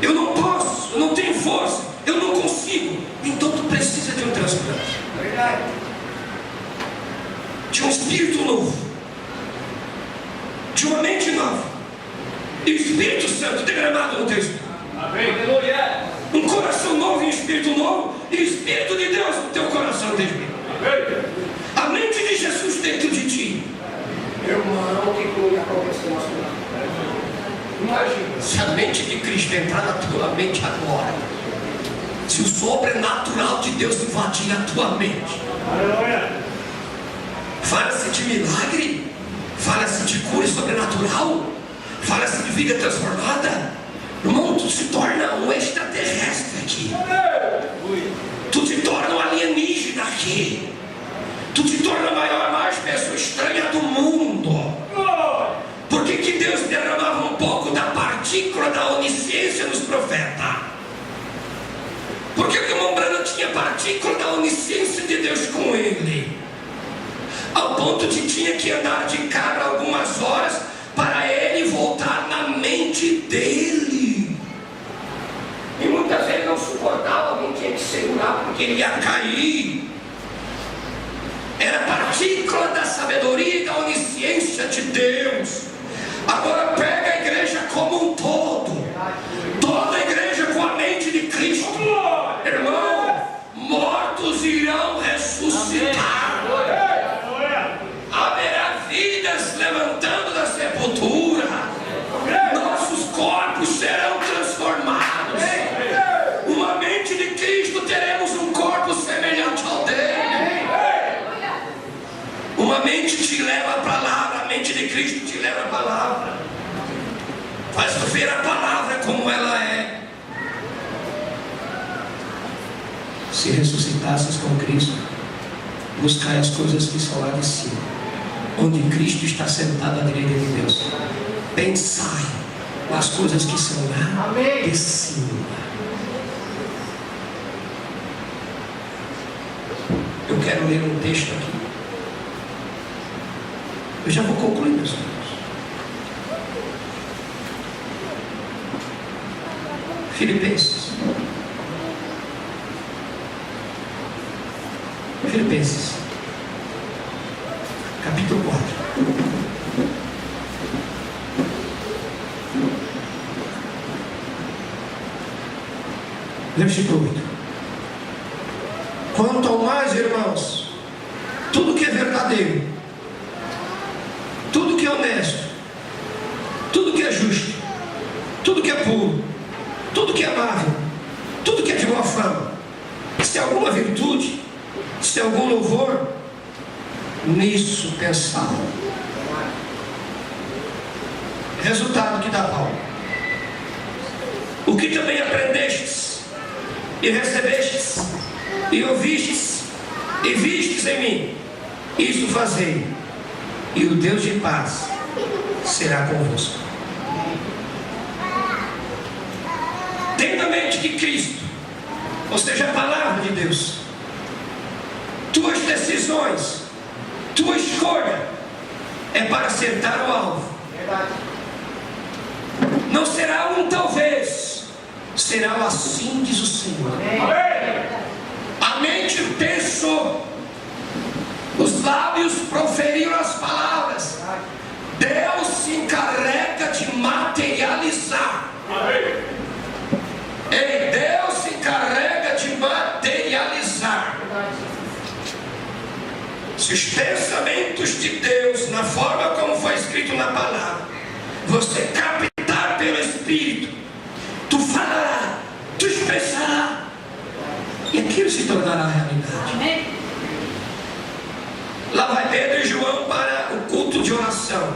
Eu não posso, eu não tenho força, eu não consigo. Então tu precisa de um transplante. Verdade. De um espírito novo, de uma mente nova, e o Espírito Santo derramado no teu espírito. Amém. Aleluia. Um coração novo e um espírito novo, e o Espírito de Deus no teu coração desde mim. Amém. A mente de Jesus dentro de ti. Irmão, que coisa aconteceu nosso lado. Imagina. Se a mente de Cristo entrar na tua mente agora, se o sobrenatural de Deus invadir a tua mente, Aleluia. fala-se de milagre, fala-se de cura sobrenatural, fala-se de vida transformada. Irmão, tu se torna um extraterrestre aqui. Tu te torna um alienígena aqui. Tu te torna a mais pessoa estranha do mundo. Por que Deus derramava um pouco da partícula da onisciência nos profetas? Por que o irmão Branham tinha partícula da onisciência de Deus com ele? Ao ponto de tinha que andar de carro algumas horas para ele voltar na mente dele. E muitas vezes não suportava, alguém tinha que segurar porque ele ia cair. Era partícula da sabedoria e da onisciência de Deus. Agora pega a igreja como um todo, toda a igreja com a mente de Cristo. Irmão, mortos irão ressuscitar. Haverá vidas levantando da sepultura. Nossos corpos serão transformados. Uma mente de Cristo, teremos um corpo semelhante ao dele. Uma mente te leva à palavra, a mente de Cristo te leva à palavra. Faz tu ver a palavra como ela é. Se ressuscitasses com Cristo, buscai as coisas que são lá de cima, onde Cristo está sentado à direita de Deus. Pensai nas coisas que são lá de cima. Eu quero ler um texto aqui. Eu já vou concluir, meus amigos. Filipenses. Filipenses, capítulo 4. Versículo 8. Quanto ao mais, irmãos, tudo que é verdadeiro, tudo que é honesto, tudo que é justo, tudo que é puro, tudo que é amável, tudo que é de boa fama, se há alguma virtude, se há algum louvor, nisso pensar. Resultado que dá Paulo. O que também aprendestes, e recebestes, e ouvistes, e vistes em mim, isto fazei, e o Deus de paz será convosco. Tenha na mente que Cristo, ou seja, a palavra de Deus, tuas decisões, tua escolha é para acertar o alvo. Não será um talvez, será o assim diz o Senhor. A mente pensou, os lábios proferiram as palavras. Deus se encarrega de materializar. Ei, Deus se encarrega de materializar. Se os pensamentos de Deus, na forma como foi escrito na palavra, você captar pelo Espírito, tu falará, tu expressará, e aquilo se tornará realidade. Amém. Lá vai Pedro e João para o culto de oração.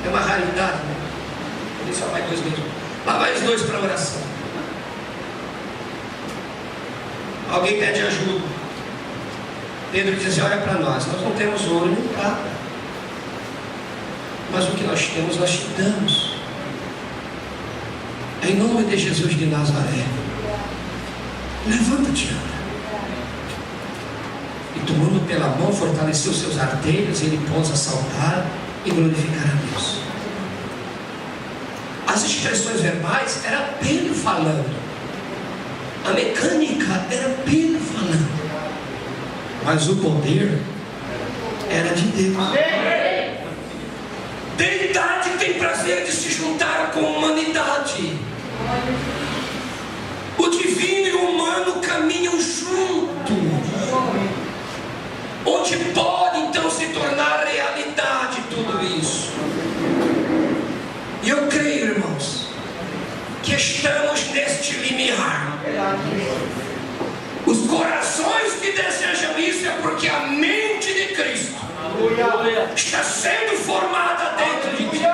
É uma raridade, né? Ele só vai dois mesmo. Lá vai os dois para a oração. Alguém pede ajuda. Pedro diz assim: olha para nós não temos ouro nem prata, mas o que nós temos nós te damos. Em nome de Jesus de Nazaré, levanta-te, anda. E tomando pela mão, fortaleceu seus artelhos, e ele pôs a saltar e glorificar a Deus. As expressões verbais era Pedro falando, a mecânica era Pedro falando, mas o poder era de Deus. Deidade tem prazer de se juntar com a humanidade. O divino e o humano caminham juntos, onde pode então se tornar realidade tudo isso. E eu creio, irmãos, que estamos neste limiar. Os corações que desejam isso é porque a mente de Cristo está sendo formada dentro de ti.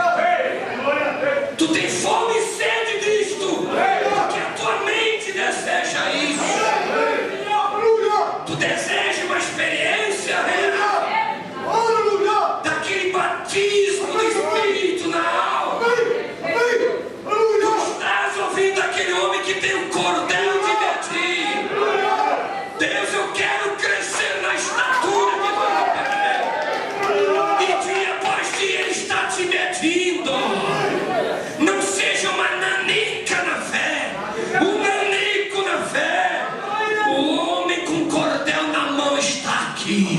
Tu tens fome e sede disto, porque a tua mente deseja isso. Tu desejas uma experiência daquele batismo do Espírito na alma. Tu estás ouvindo aquele homem que tem o cordel de ti. Deus, eu quero crescer na estatura de tua. E dia após dia Ele está te medindo. Não seja uma nanica na fé, um nanico na fé. O homem com cordel na mão está aqui,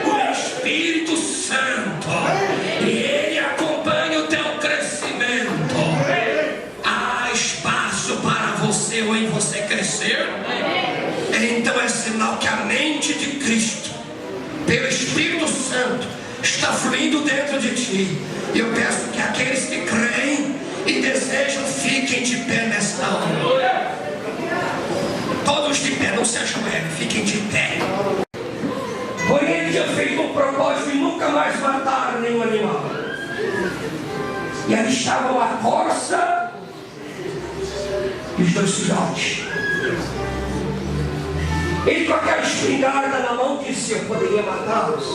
o Espírito Santo, e Ele acompanha o teu crescimento. Há espaço para você ou em você crescer? Então é sinal que a mente de Cristo, pelo Espírito Santo, está fluindo dentro de ti. E eu peço que aqueles que creem e desejam fiquem de pé nesta hora. Todos de pé, não se ajoelhem, fiquem de pé. Porém, ele tinha feito um propósito de nunca mais matar nenhum animal. E ali estavam a corça e os dois filhotes. Ele com aquela espingarda na mão disse: eu poderia matá-los,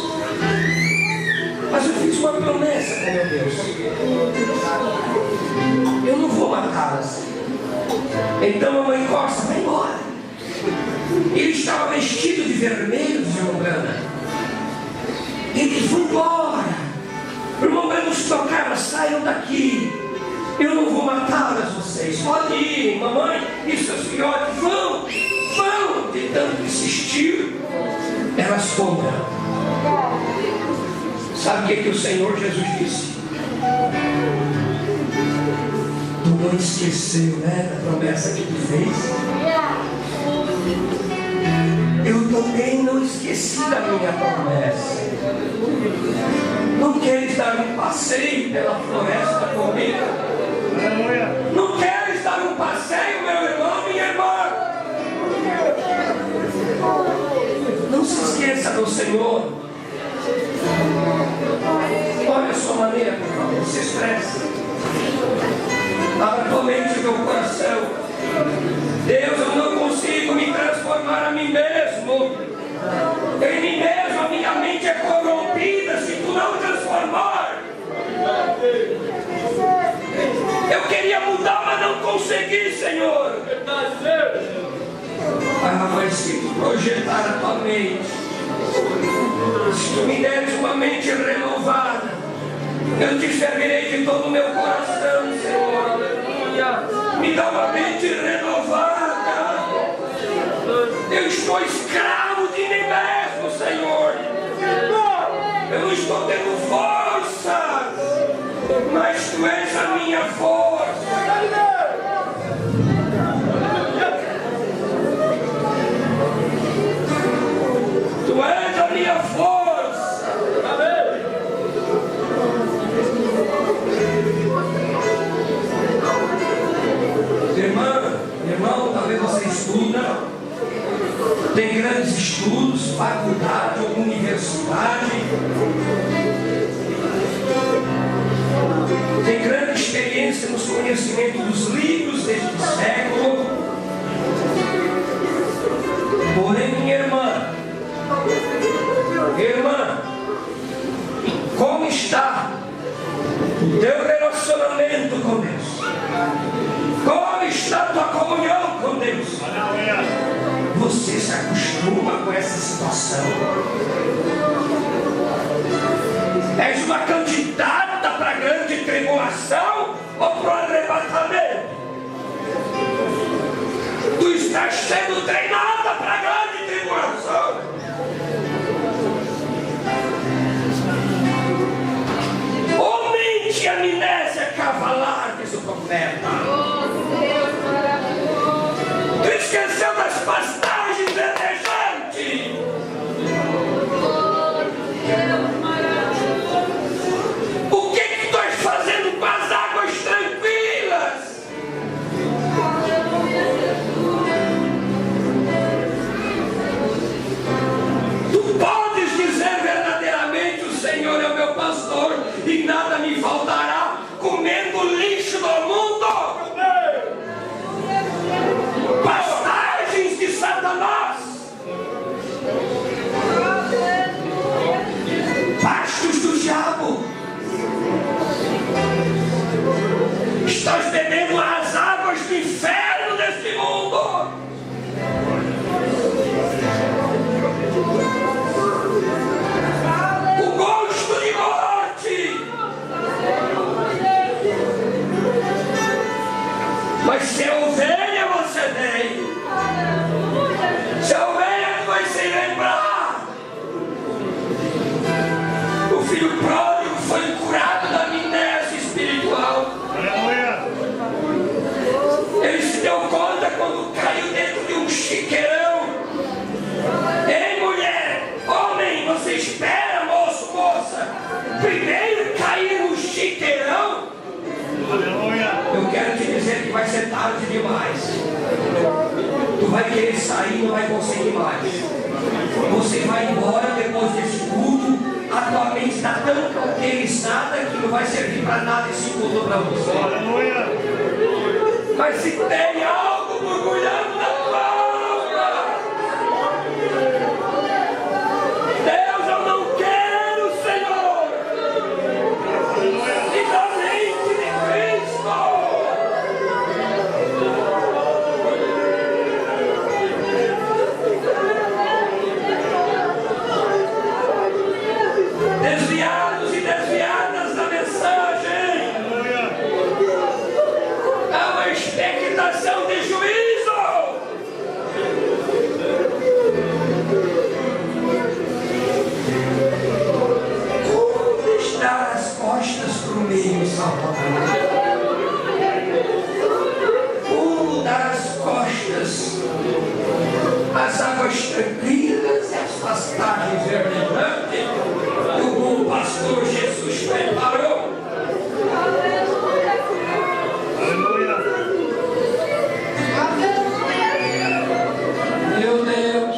mas eu fiz uma promessa com meu Deus, eu não vou matá-las. Então a mãe corça vai embora. Ele estava vestido de vermelho, o irmão Brana. Ele foi embora. O irmão Brana nos tocava: saiam daqui, eu não vou matá-las vocês. Pode ir, mamãe e seus filhotes, vão. De tanto insistir, elas foram. Sabe o que o Senhor Jesus disse? Tu não esqueceu, né, da promessa que tu fez? Eu também não esqueci da minha promessa. Não queres dar um passeio pela floresta comigo? Não queres dar um passeio, meu irmão, minha irmã? Não se esqueça do Senhor. Olha a sua maneira, meu irmão, não se estresse. Abra tua mente e teu coração. Deus, eu não consigo me transformar a mim mesmo. Em mim mesmo a minha mente é corrompida se tu não transformar. Eu queria mudar, mas não consegui, Senhor. Mas se tu projetar a tua mente, se tu me deres uma mente renovada, eu te servirei de todo o meu coração, Senhor. Me dá uma mente renovada. Eu estou escravo de mim mesmo, Senhor. Eu não estou tendo forças, mas tu és a minha força. Tu és a minha força. Amém. Irmão, talvez você estuda, tem grandes estudos, faculdade ou universidade, tem grande experiência nos conhecimentos dos livros deste século. Porém, minha irmã, como está o teu relacionamento com Deus? Como está a tua comunhão com Deus? Você se acostuma com essa situação? És uma candidata para a grande tribulação ou para o arrebatamento? Tu estás sendo treinada para a grande tribulação. Ou mente amnésia cavalar, diz o profeta. Tu esqueceu das pastagens verdejantes. O que tu estás fazendo com as águas tranquilas? Tu podes dizer verdadeiramente: o Senhor é o meu pastor e nada me faltará, comendo o lixo do mundo. Pastagens de Satanás, pastos do diabo. Estás bebendo as águas do inferno deste mundo. O gosto de morte. Mas se a ovelha você veio, se a ovelha vai se lembrar, o filho pródigo foi curado da amnésia espiritual. Ele se deu conta quando caiu dentro de um chiqueirão. Ei, mulher, homem, você espera, moço, moça, primeiro cair no chiqueirão? Eu quero te dizer que vai ser tarde demais. Tu vai querer sair e não vai conseguir mais. Você vai embora depois desse culto. A tua mente está tão cauterizada que não vai servir para nada esse culto para você. Mas se tem algo borbulhando na tua alma, Deus, eu não quero, Senhor, e da mente de Cristo. Desviados e desviadas da mensagem. Há uma expectação de juízo. Como estar as costas para o meio, Salvador? Como dar as costas às águas tranquilas e às pastagens verdejantes que o bom pastor Jesus preparou? Meu Deus,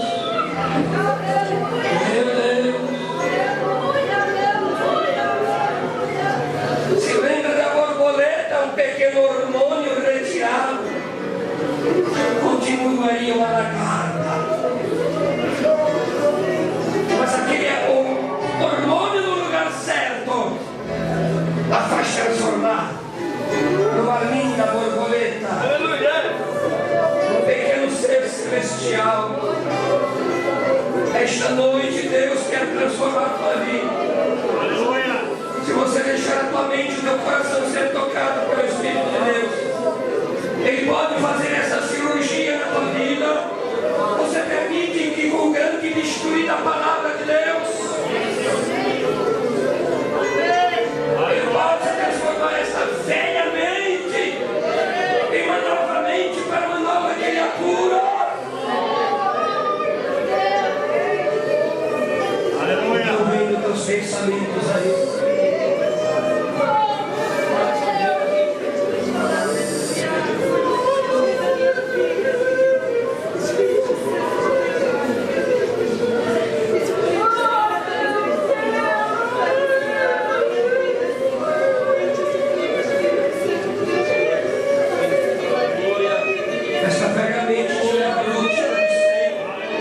se lembra da borboleta, um pequeno hormônio retirado, continuaria lá na garra. Mas aquele hormônio no lugar certo a faz transformar numa linda borboleta, um pequeno ser celestial. Esta noite Deus quer transformar a tua vida. Se você deixar a tua mente e o teu coração ser tocado pelo Espírito de Deus, Ele pode fazer essa cirurgia na tua vida. Você permite que com o grande bisturi da palavra de Deus, Ele pode transformar essa velha mente em uma nova mente para uma nova criatura. Eu venho dos teus pensamentos aí. Esta velha mente te leva à noite para o Senhor.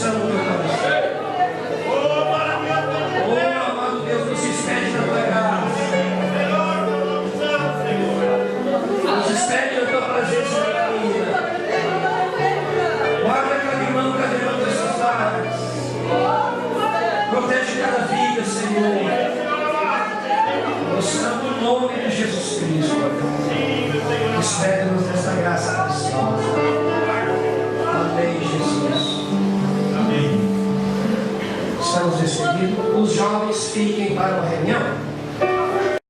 coração, no teu coração. Oh, amado Deus, nos despede na tua graça. Nos despede da tua presença na vida. Guarda cada irmão dessas áreas. Protege cada vida, Senhor. No santo nome de Jesus Cristo. Despede-nos dessa graça preciosa. Amém, Jesus. Amém. Estamos decididos. Os jovens fiquem para uma reunião.